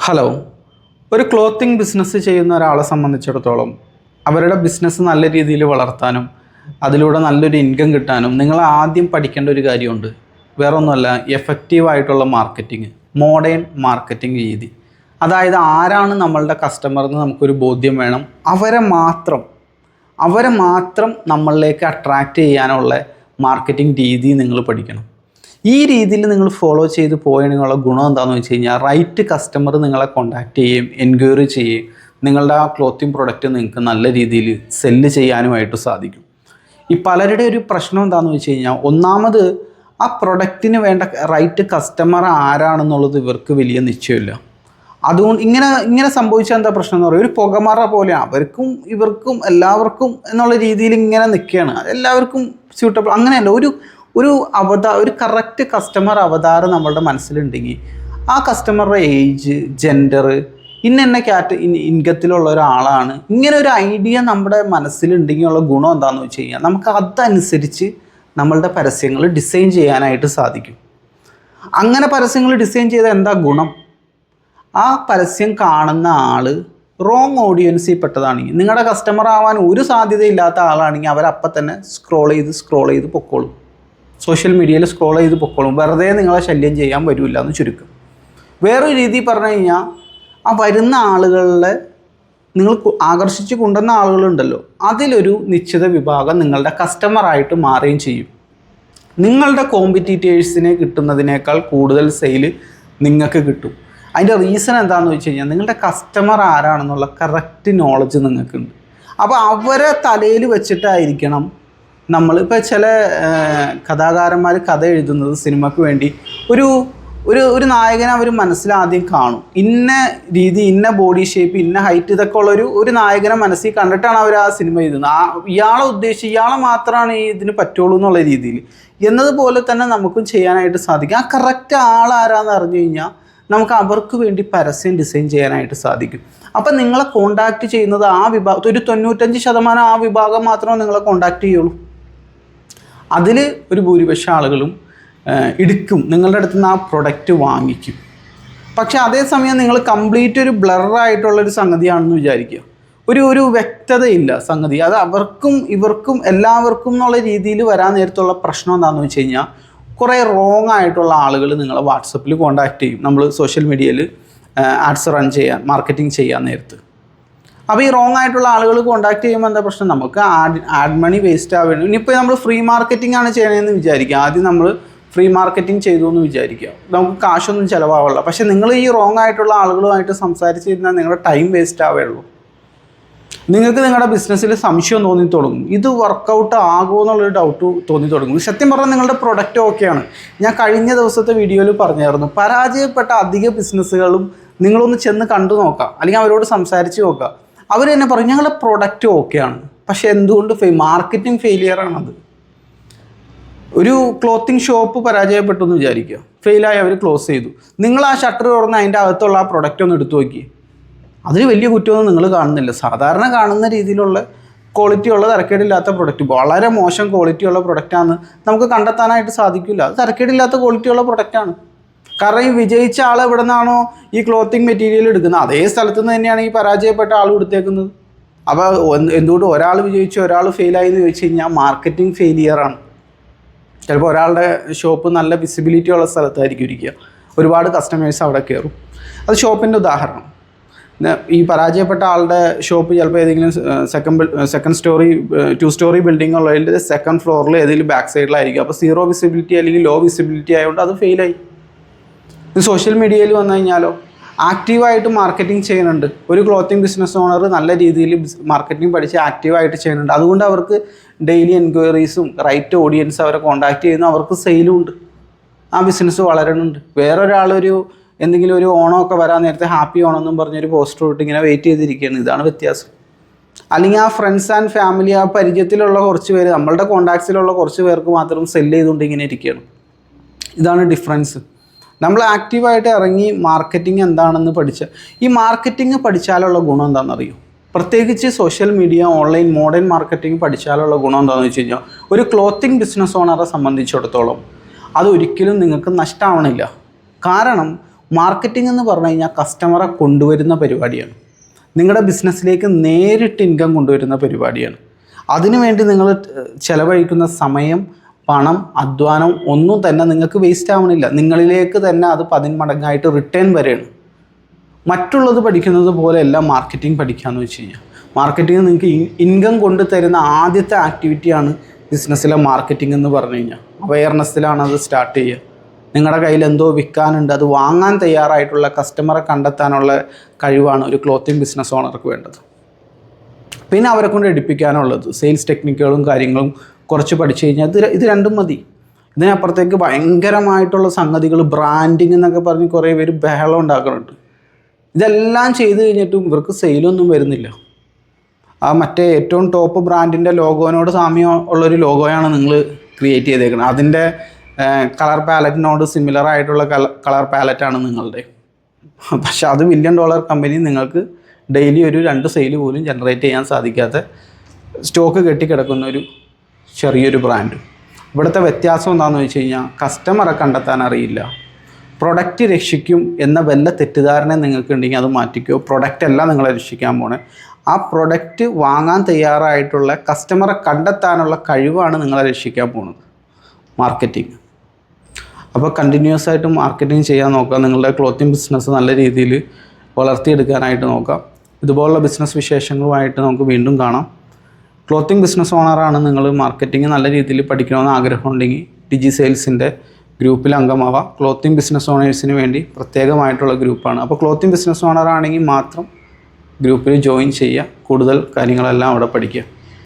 Hello. ഒരു clothing business ചെയ്യുന്ന ഒരാളെ സംബന്ധിച്ചിടത്തോളം അവരുടെ ബിസിനസ് നല്ല രീതിയിൽ വളർത്താനും അതിലൂടെ നല്ലൊരു ഇൻകം കിട്ടാനും നിങ്ങൾ ആദ്യം പഠിക്കേണ്ട ഒരു കാര്യമുണ്ട്. വേറെ ഒന്നുമല്ല, എഫക്റ്റീവായിട്ടുള്ള മാർക്കറ്റിംഗ്, മോഡേൺ മാർക്കറ്റിംഗ് രീതി. അതായത് ആരാണ് നമ്മളുടെ കസ്റ്റമർ എന്ന് നമുക്കൊരു ബോധ്യം വേണം. അവരെ മാത്രം നമ്മളിലേക്ക് അട്രാക്റ്റ് ചെയ്യാനുള്ള മാർക്കറ്റിംഗ് രീതി നിങ്ങൾ പഠിക്കണം. ഈ രീതിയിൽ നിങ്ങൾ ഫോളോ ചെയ്ത് പോയതിനുള്ള ഗുണം എന്താണെന്ന് വെച്ച് കഴിഞ്ഞാൽ, റൈറ്റ് കസ്റ്റമർ നിങ്ങളെ കോൺടാക്റ്റ് ചെയ്യുകയും എൻക്വയറി ചെയ്യുകയും നിങ്ങളുടെ ആ ക്ലോത്തിങ് പ്രൊഡക്റ്റ് നിങ്ങൾക്ക് നല്ല രീതിയിൽ സെല്ല് ചെയ്യാനുമായിട്ട് സാധിക്കും. ഈ പലരുടെ ഒരു പ്രശ്നം എന്താണെന്ന് വെച്ച് കഴിഞ്ഞാൽ, ഒന്നാമത് ആ പ്രൊഡക്റ്റിന് വേണ്ട റൈറ്റ് കസ്റ്റമർ ആരാണെന്നുള്ളത് ഇവർക്ക് വലിയ നിശ്ചയമില്ല. അതുകൊണ്ട് ഇങ്ങനെ സംഭവിച്ചാൽ എന്താ പ്രശ്നം എന്ന് പറയുക, ഒരു പുകമറ പോലെയാണ്. അവർക്കും ഇവർക്കും എല്ലാവർക്കും എന്നുള്ള രീതിയിൽ ഇങ്ങനെ നിൽക്കുകയാണ്. എല്ലാവർക്കും സ്യൂട്ടബിൾ അങ്ങനെയല്ല. ഒരു കറക്റ്റ് കസ്റ്റമർ അവതാരം നമ്മളുടെ മനസ്സിലുണ്ടെങ്കിൽ ആ കസ്റ്റമറുടെ ഏജ്, ജെൻഡർ, ഇന്ന ഇൻകത്തിലുള്ള ഒരാളാണ്, ഇങ്ങനെ ഒരു ഐഡിയ നമ്മുടെ മനസ്സിലുണ്ടെങ്കിൽ ഉള്ള ഗുണം എന്താണെന്ന് വെച്ച് കഴിഞ്ഞാൽ, നമുക്ക് അതനുസരിച്ച് നമ്മളുടെ പരസ്യങ്ങൾ ഡിസൈൻ ചെയ്യാനായിട്ട് സാധിക്കും. അങ്ങനെ പരസ്യങ്ങൾ ഡിസൈൻ ചെയ്താൽ എന്താ ഗുണം? ആ പരസ്യം കാണുന്ന ആൾ റോങ് ഓഡിയൻസിൽ പെട്ടതാണെങ്കിൽ, നിങ്ങളുടെ കസ്റ്റമർ ആവാൻ ഒരു സാധ്യതയില്ലാത്ത ആളാണെങ്കിൽ അവരപ്പം തന്നെ സ്ക്രോൾ ചെയ്ത് പൊക്കോളും. സോഷ്യൽ മീഡിയയിൽ സ്ക്രോൾ ചെയ്ത് പൊക്കോളും. വെറുതെ നിങ്ങളെ ശല്യം ചെയ്യാൻ വരില്ല എന്ന് ചുരുക്കം. വേറൊരു രീതി പറഞ്ഞു കഴിഞ്ഞാൽ, ആ വരുന്ന ആളുകളെ നിങ്ങൾ ആകർഷിച്ച് കൊണ്ടുവന്ന ആളുകളുണ്ടല്ലോ, അതിലൊരു നിശ്ചിത വിഭാഗം നിങ്ങളുടെ കസ്റ്റമറായിട്ട് മാറുകയും ചെയ്യും. നിങ്ങളുടെ കോമ്പറ്റീറ്റേഴ്സിനെ കിട്ടുന്നതിനേക്കാൾ കൂടുതൽ സെയിൽ നിങ്ങൾക്ക് കിട്ടും. അതിൻ്റെ റീസൺ എന്താണെന്ന് വെച്ച് കഴിഞ്ഞാൽ, നിങ്ങളുടെ കസ്റ്റമർ ആരാണെന്നുള്ള കറക്റ്റ് നോളജ് നിങ്ങൾക്കുണ്ട്. അപ്പോൾ അവരെ തലയിൽ വെച്ചിട്ടായിരിക്കണം നമ്മളിപ്പോൾ ചില കഥാകാരന്മാർ കഥ എഴുതുന്നത് സിനിമയ്ക്ക് വേണ്ടി ഒരു നായകനെ അവർ മനസ്സിലാദ്യം കാണും. ഇന്ന രീതി, ഇന്ന ബോഡി ഷേപ്പ്, ഇന്ന ഹൈറ്റ്, ഇതൊക്കെ ഉള്ളൊരു നായകനെ മനസ്സിൽ കണ്ടിട്ടാണ് അവർ ആ സിനിമ എഴുതുന്നത്. ഇയാളെ ഉദ്ദേശിച്ച് ഇയാളെ മാത്രമാണ് ഇതിന് പറ്റുള്ളൂ എന്നുള്ള രീതിയിൽ. എന്നതുപോലെ തന്നെ നമുക്കും ചെയ്യാനായിട്ട് സാധിക്കും. ആ കറക്റ്റ് ആളാരാന്ന് അറിഞ്ഞു കഴിഞ്ഞാൽ നമുക്ക് അവർക്ക് വേണ്ടി പരസ്യം ഡിസൈൻ ചെയ്യാനായിട്ട് സാധിക്കും. അപ്പം നിങ്ങളെ കോണ്ടാക്റ്റ് ചെയ്യുന്നത് ആ വിഭാഗം, ഒരു 95% ആ വിഭാഗം മാത്രമേ നിങ്ങളെ കോണ്ടാക്റ്റ് ചെയ്യുള്ളൂ. അതിൽ ഒരു ഭൂരിപക്ഷം ആളുകളും എടുക്കും, നിങ്ങളുടെ അടുത്ത് നിന്ന് ആ പ്രൊഡക്റ്റ് വാങ്ങിക്കും. പക്ഷേ അതേസമയം നിങ്ങൾ കംപ്ലീറ്റ് ഒരു ബ്ലറായിട്ടുള്ളൊരു സംഗതിയാണെന്ന് വിചാരിക്കുക. ഒരു വ്യക്തതയില്ല സംഗതി. അത് അവർക്കും ഇവർക്കും എല്ലാവർക്കും എന്നുള്ള രീതിയിൽ വരാൻ നേരത്തുള്ള പ്രശ്നം എന്താണെന്ന് വെച്ച് കഴിഞ്ഞാൽ, കുറേ റോങ് ആയിട്ടുള്ള ആളുകൾ നിങ്ങളെ വാട്സപ്പിൽ കോണ്ടാക്ട് ചെയ്യും. നമ്മൾ സോഷ്യൽ മീഡിയയിൽ ആഡ്സ് റൺ ചെയ്യാൻ, മാർക്കറ്റിംഗ് ചെയ്യാൻ നേരത്ത്. അപ്പോൾ ഈ റോങ് ആയിട്ടുള്ള ആളുകൾ കോണ്ടാക്ട് ചെയ്യുമ്പോൾ എന്താ പ്രശ്നം, നമുക്ക് ആഡ് മണി വേസ്റ്റ് ആവുകയാണ്. ഇനിയിപ്പോൾ നമ്മൾ ഫ്രീ മാർക്കറ്റിംഗ് ആണ് ചെയ്യണമെന്ന് വിചാരിക്കുക. ആദ്യം നമ്മൾ ഫ്രീ മാർക്കറ്റിംഗ് ചെയ്തു എന്ന് വിചാരിക്കുക, നമുക്ക് കാശൊന്നും ചിലവാവില്ല. പക്ഷേ നിങ്ങൾ ഈ റോങ് ആയിട്ടുള്ള ആളുകളുമായിട്ട് സംസാരിച്ച് കഴിഞ്ഞാൽ നിങ്ങളുടെ ടൈം വേസ്റ്റ് ആവുകയുള്ളൂ. നിങ്ങൾക്ക് നിങ്ങളുടെ ബിസിനസ്സിൽ സംശയം തോന്നി തുടങ്ങും. ഇത് വർക്കൗട്ട് ആകുമോ എന്നുള്ളൊരു ഡൗട്ട് തോന്നി തുടങ്ങും. സത്യം പറഞ്ഞാൽ നിങ്ങളുടെ പ്രൊഡക്റ്റ് ഓക്കെയാണ്. ഞാൻ കഴിഞ്ഞ ദിവസത്തെ വീഡിയോയിൽ പറഞ്ഞായിരുന്നു, പരാജയപ്പെട്ട അധിക ബിസിനസ്സുകളും നിങ്ങളൊന്ന് ചെന്ന് കണ്ടു നോക്കാം, അല്ലെങ്കിൽ അവരോട് സംസാരിച്ച് നോക്കുക. അവർ തന്നെ പറയും ഞങ്ങളുടെ പ്രൊഡക്റ്റ് ഓക്കെയാണ്, പക്ഷേ എന്തുകൊണ്ട് മാർക്കറ്റിംഗ് ഫെയിലിയറാണത്. ഒരു ക്ലോത്തിങ് ഷോപ്പ് പരാജയപ്പെട്ടു എന്ന് വിചാരിക്കുക, ഫെയിലായി, അവർ ക്ലോസ് ചെയ്തു. നിങ്ങൾ ആ ഷട്ടർ തുറന്ന് അതിൻ്റെ അകത്തുള്ള ആ പ്രൊഡക്റ്റ് ഒന്ന് എടുത്തു നോക്കി, അതിൽ വലിയ കുറ്റമൊന്നും നിങ്ങൾ കാണുന്നില്ല. സാധാരണ കാണുന്ന രീതിയിലുള്ള ക്വാളിറ്റിയുള്ള തരക്കേടില്ലാത്ത പ്രൊഡക്റ്റ്, വളരെ മോശം ക്വാളിറ്റിയുള്ള പ്രൊഡക്റ്റാണ് നമുക്ക് കണ്ടെത്താനായിട്ട് സാധിക്കില്ല. അത് തരക്കേടില്ലാത്ത ക്വാളിറ്റിയുള്ള പ്രൊഡക്റ്റാണ്. കാരണം ഈ വിജയിച്ച ആൾ എവിടെ നിന്നാണോ ഈ ക്ലോത്തിങ് മെറ്റീരിയൽ എടുക്കുന്നത്, അതേ സ്ഥലത്തു നിന്ന് തന്നെയാണ് ഈ പരാജയപ്പെട്ട ആൾ എടുത്തേക്കുന്നത്. അപ്പോൾ എന്തുകൊണ്ട് ഒരാൾ വിജയിച്ചു ഒരാൾ ഫെയിലായി എന്ന് ചോദിച്ചു കഴിഞ്ഞാൽ, മാർക്കറ്റിംഗ് ഫെയിലിയറാണ്. ചിലപ്പോൾ ഒരാളുടെ ഷോപ്പ് നല്ല വിസിബിലിറ്റി ഉള്ള സ്ഥലത്തായിരിക്കും ഇരിക്കുക, ഒരുപാട് കസ്റ്റമേഴ്സ് അവിടെ കയറും. അത് ഷോപ്പിൻ്റെ ഉദാഹരണം. ഈ പരാജയപ്പെട്ട ആളുടെ ഷോപ്പ് ചിലപ്പോൾ ഏതെങ്കിലും സെക്കൻഡ് സ്റ്റോറി 2 സ്റ്റോറി ബിൽഡിംഗ് ഉള്ളതിൽ സെക്കൻഡ് ഫ്ലോറിൽ ഏതെങ്കിലും ബാക്ക് സൈഡിലായിരിക്കും. അപ്പോൾ 0 വിസിബിലിറ്റി അല്ലെങ്കിൽ ലോ വിസിബിലിറ്റി ആയതുകൊണ്ട് അത് ഫെയിലായി. ഇത് സോഷ്യൽ മീഡിയയിൽ വന്നു കഴിഞ്ഞാലോ, ആക്റ്റീവായിട്ട് മാർക്കറ്റിംഗ് ചെയ്യുന്നുണ്ട്. ഒരു ക്ലോത്തിങ് ബിസിനസ് ഓണർ നല്ല രീതിയിൽ മാർക്കറ്റിംഗ് പഠിച്ച് ആക്റ്റീവായിട്ട് ചെയ്യുന്നുണ്ട്. അതുകൊണ്ട് അവർക്ക് ഡെയിലി എൻക്വയറീസും റൈറ്റ് ഓഡിയൻസ് അവരെ കോൺടാക്റ്റ് ചെയ്യുന്നു, അവർക്ക് സെയിലും ഉണ്ട്, ആ ബിസിനസ് വളരുന്നുണ്ട്. വേറൊരാളൊരു എന്തെങ്കിലും ഒരു ഓണമൊക്കെ വരാൻ നേരത്തെ ഹാപ്പി ഓണം എന്നും പറഞ്ഞൊരു പോസ്റ്റർ ഇട്ട് ഇങ്ങനെ വെയിറ്റ് ചെയ്തിരിക്കുകയാണ്. ഇതാണ് വ്യത്യാസം. അല്ലെങ്കിൽ ആ ഫ്രണ്ട്സ് ആൻഡ് ഫാമിലി, ആ പരിചയത്തിലുള്ള കുറച്ച് പേര്, നമ്മളുടെ കോൺടാക്ട്സിലുള്ള കുറച്ച് പേർക്ക് മാത്രം സെല്ല് ചെയ്തുകൊണ്ട് ഇങ്ങനെ ഇരിക്കുകയാണ്. ഇതാണ് ഡിഫറൻസ്. നമ്മൾ ആക്റ്റീവായിട്ട് ഇറങ്ങി മാർക്കറ്റിംഗ് എന്താണെന്ന് ഈ മാർക്കറ്റിംഗ് പഠിച്ചാലുള്ള ഗുണം എന്താണെന്നറിയോ? പ്രത്യേകിച്ച് social media, online, modern marketing പഠിച്ചാലുള്ള ഗുണം എന്താണെന്ന് വെച്ച് കഴിഞ്ഞാൽ, ഒരു ക്ലോത്തിങ് ബിസിനസ് ഓണറെ സംബന്ധിച്ചിടത്തോളം അതൊരിക്കലും നിങ്ങൾക്ക് നഷ്ടമാവണില്ല. കാരണം മാർക്കറ്റിംഗ് എന്ന് പറഞ്ഞു കഴിഞ്ഞാൽ കസ്റ്റമറെ കൊണ്ടുവരുന്ന പരിപാടിയാണ്. നിങ്ങളുടെ ബിസിനസ്സിലേക്ക് നേരിട്ട് ഇൻകം കൊണ്ടുവരുന്ന പരിപാടിയാണ്. അതിനുവേണ്ടി നിങ്ങൾ ചിലവഴിക്കുന്ന സമയം, പണം, അധ്വാനം ഒന്നും തന്നെ നിങ്ങൾക്ക് വേസ്റ്റ് ആവണില്ല. നിങ്ങളിലേക്ക് തന്നെ അത് 10 മടങ്ങായിട്ട് റിട്ടേൺ വരെയാണ്. മറ്റുള്ളത് പഠിക്കുന്നത് പോലെയല്ല മാർക്കറ്റിംഗ് പഠിക്കാമെന്ന് വെച്ച് കഴിഞ്ഞാൽ. മാർക്കറ്റിംഗ് നിങ്ങൾക്ക് ഇൻകം കൊണ്ട് തരുന്ന ആദ്യത്തെ ആക്ടിവിറ്റിയാണ് ബിസിനസ്സിലെ മാർക്കറ്റിംഗ് എന്ന് പറഞ്ഞു കഴിഞ്ഞാൽ. അവെയർനെസ്സിലാണ് അത് സ്റ്റാർട്ട് ചെയ്യുക. നിങ്ങളുടെ കയ്യിൽ എന്തോ വിൽക്കാനുണ്ട്, അത് വാങ്ങാൻ തയ്യാറായിട്ടുള്ള കസ്റ്റമറെ കണ്ടെത്താനുള്ള കഴിവാണ് ഒരു ക്ലോത്തിങ് ബിസിനസ് ഓണർക്ക് വേണ്ടത്. പിന്നെ അവരെ കൊണ്ട് എടുപ്പിക്കാനുള്ളത് സെയിൽസ് ടെക്നിക്കുകളും കാര്യങ്ങളും കുറച്ച് പഠിച്ചു കഴിഞ്ഞാൽ ഇത് രണ്ടും മതി. ഇതിനപ്പുറത്തേക്ക് ഭയങ്കരമായിട്ടുള്ള സംഗതികൾ, ബ്രാൻഡിങ് എന്നൊക്കെ പറഞ്ഞ് കുറേ പേര് ബഹളം ഉണ്ടാക്കുന്നുണ്ട്. ഇതെല്ലാം ചെയ്ത് കഴിഞ്ഞിട്ടും ഇവർക്ക് സെയിലൊന്നും വരുന്നില്ല. ആ മറ്റേ ഏറ്റവും ടോപ്പ് ബ്രാൻഡിൻ്റെ ലോഗോനോട് സാമ്യം ഉള്ളൊരു ലോഗോയാണ് നിങ്ങൾ ക്രിയേറ്റ് ചെയ്തേക്കുന്നത്. അതിൻ്റെ കളർ പാലറ്റിനോട് സിമിലർ ആയിട്ടുള്ള കളർ പാലറ്റാണ് നിങ്ങളുടെ. പക്ഷെ അത് $1 മില്യൺ കമ്പനി നിങ്ങൾക്ക് ഡെയിലി ഒരു 2 സെയിൽ പോലും ജനറേറ്റ് ചെയ്യാൻ സാധിക്കാത്ത സ്റ്റോക്ക് കെട്ടിക്കിടക്കുന്ന ഒരു ചെറിയൊരു ബ്രാൻഡ്. ഇവിടുത്തെ വ്യത്യാസം എന്താണെന്ന് വെച്ച് കഴിഞ്ഞാൽ കസ്റ്റമറെ കണ്ടെത്താൻ അറിയില്ല. പ്രൊഡക്റ്റ് രക്ഷിക്കും എന്ന വല്ല തെറ്റിദ്ധാരണ നിങ്ങൾക്കുണ്ടെങ്കിൽ അത് മാറ്റിക്കോ. പ്രൊഡക്റ്റ് അല്ല നിങ്ങളെ രക്ഷിക്കാൻ പോണേ. ആ പ്രൊഡക്റ്റ് വാങ്ങാൻ തയ്യാറായിട്ടുള്ള കസ്റ്റമറെ കണ്ടെത്താനുള്ള കഴിവാണ് നിങ്ങളെ രക്ഷിക്കാൻ പോകുന്നത് മാർക്കറ്റിംഗ്. അപ്പോൾ കണ്ടിന്യൂസ് ആയിട്ട് മാർക്കറ്റിംഗ് ചെയ്യാൻ നോക്കുക. നിങ്ങളുടെ ക്ലോത്തിങ് ബിസിനസ് നല്ല രീതിയിൽ വളർത്തിയെടുക്കാനായിട്ട് നോക്കാം. ഇതുപോലുള്ള ബിസിനസ് വിശേഷങ്ങളുമായിട്ട് നമുക്ക് വീണ്ടും കാണാം. ക്ലോത്തിങ് ബിസിനസ് ഓണറാണ് നിങ്ങൾ, മാർക്കറ്റിംഗ് നല്ല രീതിയിൽ പഠിക്കണമെന്ന് ആഗ്രഹമുണ്ടെങ്കിൽ ഡിജി സെയിൽസിൻ്റെ ഗ്രൂപ്പിൽ അംഗമാവാം. ക്ലോത്തിങ് ബിസിനസ് ഓണേഴ്സിന് വേണ്ടി പ്രത്യേകമായിട്ടുള്ള ഗ്രൂപ്പാണ്. അപ്പോൾ ക്ലോത്തിങ് ബിസിനസ് ഓണറാണെങ്കിൽ മാത്രം ഗ്രൂപ്പിൽ ജോയിൻ ചെയ്യുക. കൂടുതൽ കാര്യങ്ങളെല്ലാം അവിടെ പഠിക്കുക.